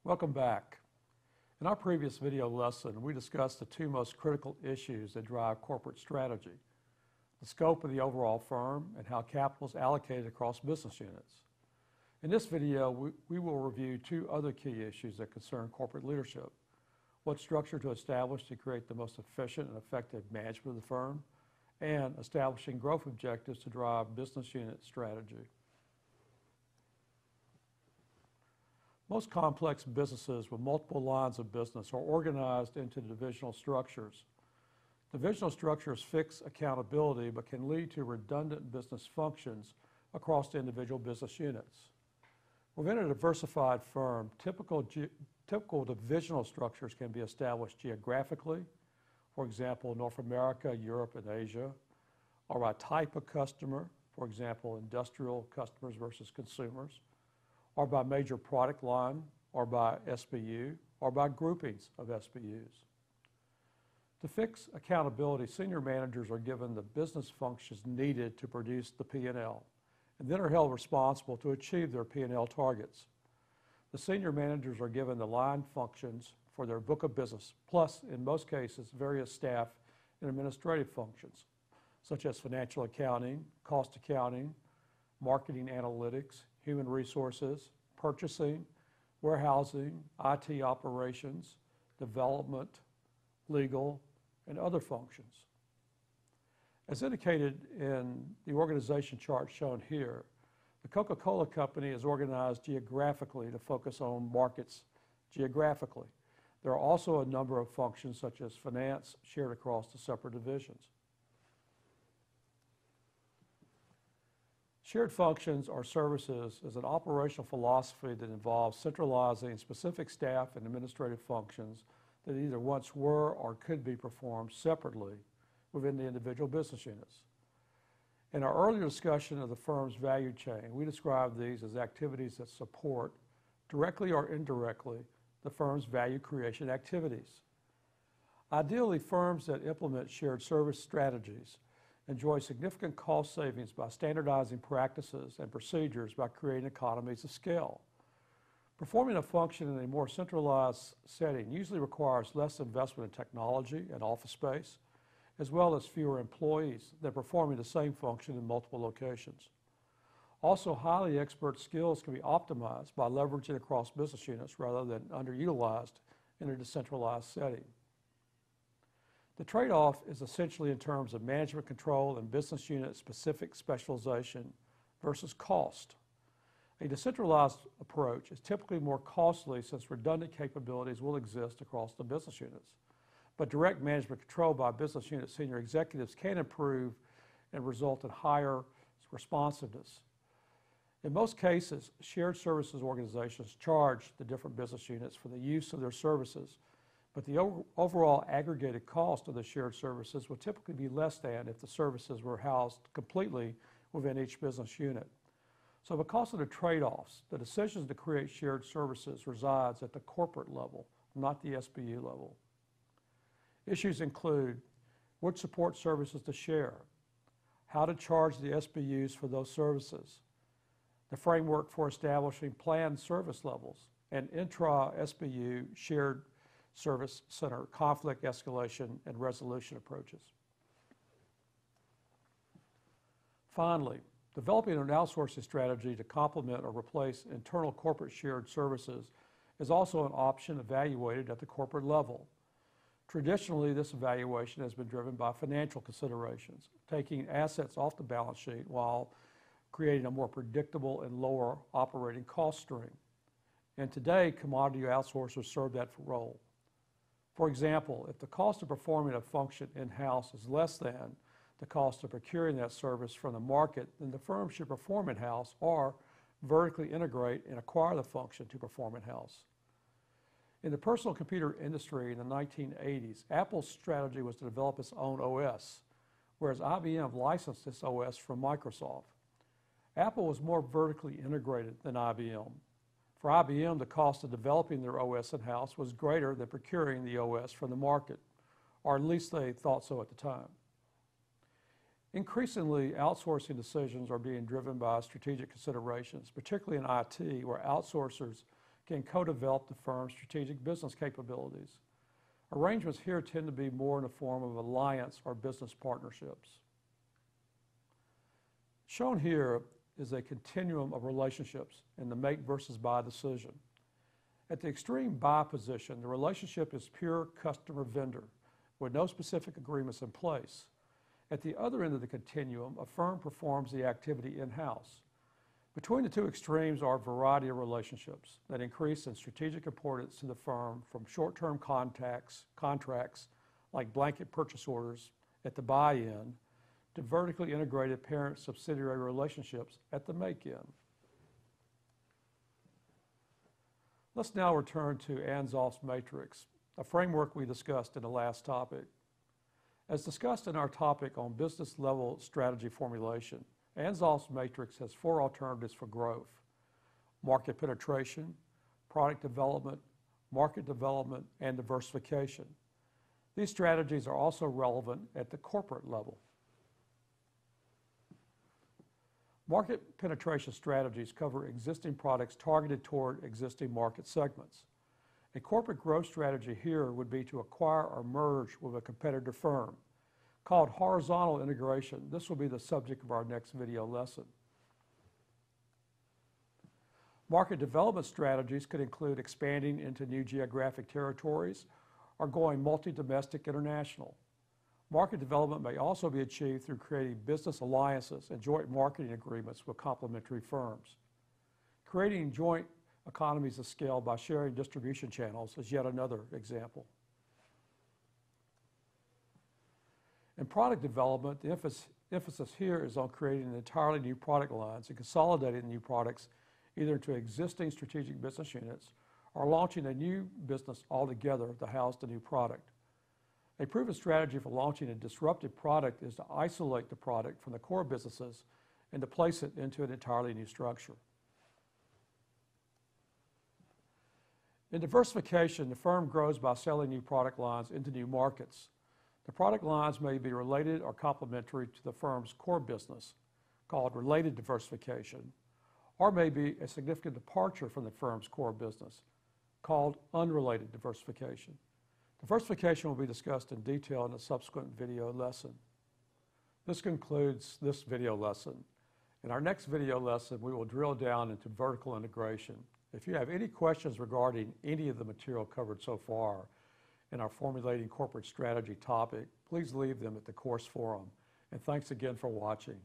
Welcome back. In our previous video lesson, we discussed the two most critical issues that drive corporate strategy: the scope of the overall firm and how capital is allocated across business units. In this video, we will review two other key issues that concern corporate leadership: what structure to establish to create the most efficient and effective management of the firm, and establishing growth objectives to drive business unit strategy. Most complex businesses with multiple lines of business are organized into divisional structures. Divisional structures fix accountability but can lead to redundant business functions across the individual business units. Within a diversified firm, typical divisional structures can be established geographically, for example, North America, Europe, and Asia, or by type of customer, for example, industrial customers versus consumers, or by major product line, or by SBU, or by groupings of SBUs. To fix accountability, senior managers are given the business functions needed to produce the P&L, and then are held responsible to achieve their P&L targets. The senior managers are given the line functions for their book of business, plus, in most cases, various staff and administrative functions, such as financial accounting, cost accounting, marketing analytics, human resources, purchasing, warehousing, IT operations, development, legal, and other functions. As indicated in the organization chart shown here, the Coca-Cola Company is organized geographically to focus on markets geographically. There are also a number of functions such as finance shared across the separate divisions. Shared functions or services is an operational philosophy that involves centralizing specific staff and administrative functions that either once were or could be performed separately within the individual business units. In our earlier discussion of the firm's value chain, we described these as activities that support, directly or indirectly, the firm's value creation activities. Ideally, firms that implement shared service strategies enjoy significant cost savings by standardizing practices and procedures by creating economies of scale. Performing a function in a more centralized setting usually requires less investment in technology and office space, as well as fewer employees than performing the same function in multiple locations. Also, highly expert skills can be optimized by leveraging across business units rather than underutilized in a decentralized setting. The trade-off is essentially in terms of management control and business unit specific specialization versus cost. A decentralized approach is typically more costly since redundant capabilities will exist across the business units. But direct management control by business unit senior executives can improve and result in higher responsiveness. In most cases, shared services organizations charge the different business units for the use of their services, but the overall aggregated cost of the shared services would typically be less than if the services were housed completely within each business unit. So because of the trade-offs, the decisions to create shared services resides at the corporate level, not the SBU level. Issues include which support services to share, how to charge the SBUs for those services, the framework for establishing planned service levels, and intra-SBU shared service center conflict escalation and resolution approaches. Finally, developing an outsourcing strategy to complement or replace internal corporate shared services is also an option evaluated at the corporate level. Traditionally, this evaluation has been driven by financial considerations, taking assets off the balance sheet while creating a more predictable and lower operating cost stream. And today, commodity outsourcers serve that role. For example, if the cost of performing a function in-house is less than the cost of procuring that service from the market, then the firm should perform in-house or vertically integrate and acquire the function to perform in-house. In the personal computer industry in the 1980s, Apple's strategy was to develop its own OS, whereas IBM licensed its OS from Microsoft. Apple was more vertically integrated than IBM. For IBM, the cost of developing their OS in-house was greater than procuring the OS from the market, or at least they thought so at the time. Increasingly, outsourcing decisions are being driven by strategic considerations, particularly in IT, where outsourcers can co-develop the firm's strategic business capabilities. Arrangements here tend to be more in the form of alliance or business partnerships. Shown here is a continuum of relationships in the make versus buy decision. At the extreme buy position, the relationship is pure customer-vendor with no specific agreements in place. At the other end of the continuum, a firm performs the activity in-house. Between the two extremes are a variety of relationships that increase in strategic importance to the firm, from short-term contracts like blanket purchase orders at the buy end to vertically integrated parent-subsidiary relationships at the make end. Let's now return to Anzoff's matrix, a framework we discussed in the last topic. As discussed in our topic on business-level strategy formulation, Anzoff's matrix has 4 alternatives for growth: market penetration, product development, market development, and diversification. These strategies are also relevant at the corporate level. Market penetration strategies cover existing products targeted toward existing market segments. A corporate growth strategy here would be to acquire or merge with a competitor firm. Called horizontal integration, this will be the subject of our next video lesson. Market development strategies could include expanding into new geographic territories or going multi-domestic international. Market development may also be achieved through creating business alliances and joint marketing agreements with complementary firms. Creating joint economies of scale by sharing distribution channels is yet another example. In product development, the emphasis here is on creating entirely new product lines and consolidating new products either into existing strategic business units or launching a new business altogether to house the new product. A proven strategy for launching a disruptive product is to isolate the product from the core businesses and to place it into an entirely new structure. In diversification, the firm grows by selling new product lines into new markets. The product lines may be related or complementary to the firm's core business, called related diversification, or may be a significant departure from the firm's core business, called unrelated diversification. Diversification will be discussed in detail in a subsequent video lesson. This concludes this video lesson. In our next video lesson, we will drill down into vertical integration. If you have any questions regarding any of the material covered so far in our Formulating Corporate Strategy topic, please leave them at the course forum. And thanks again for watching.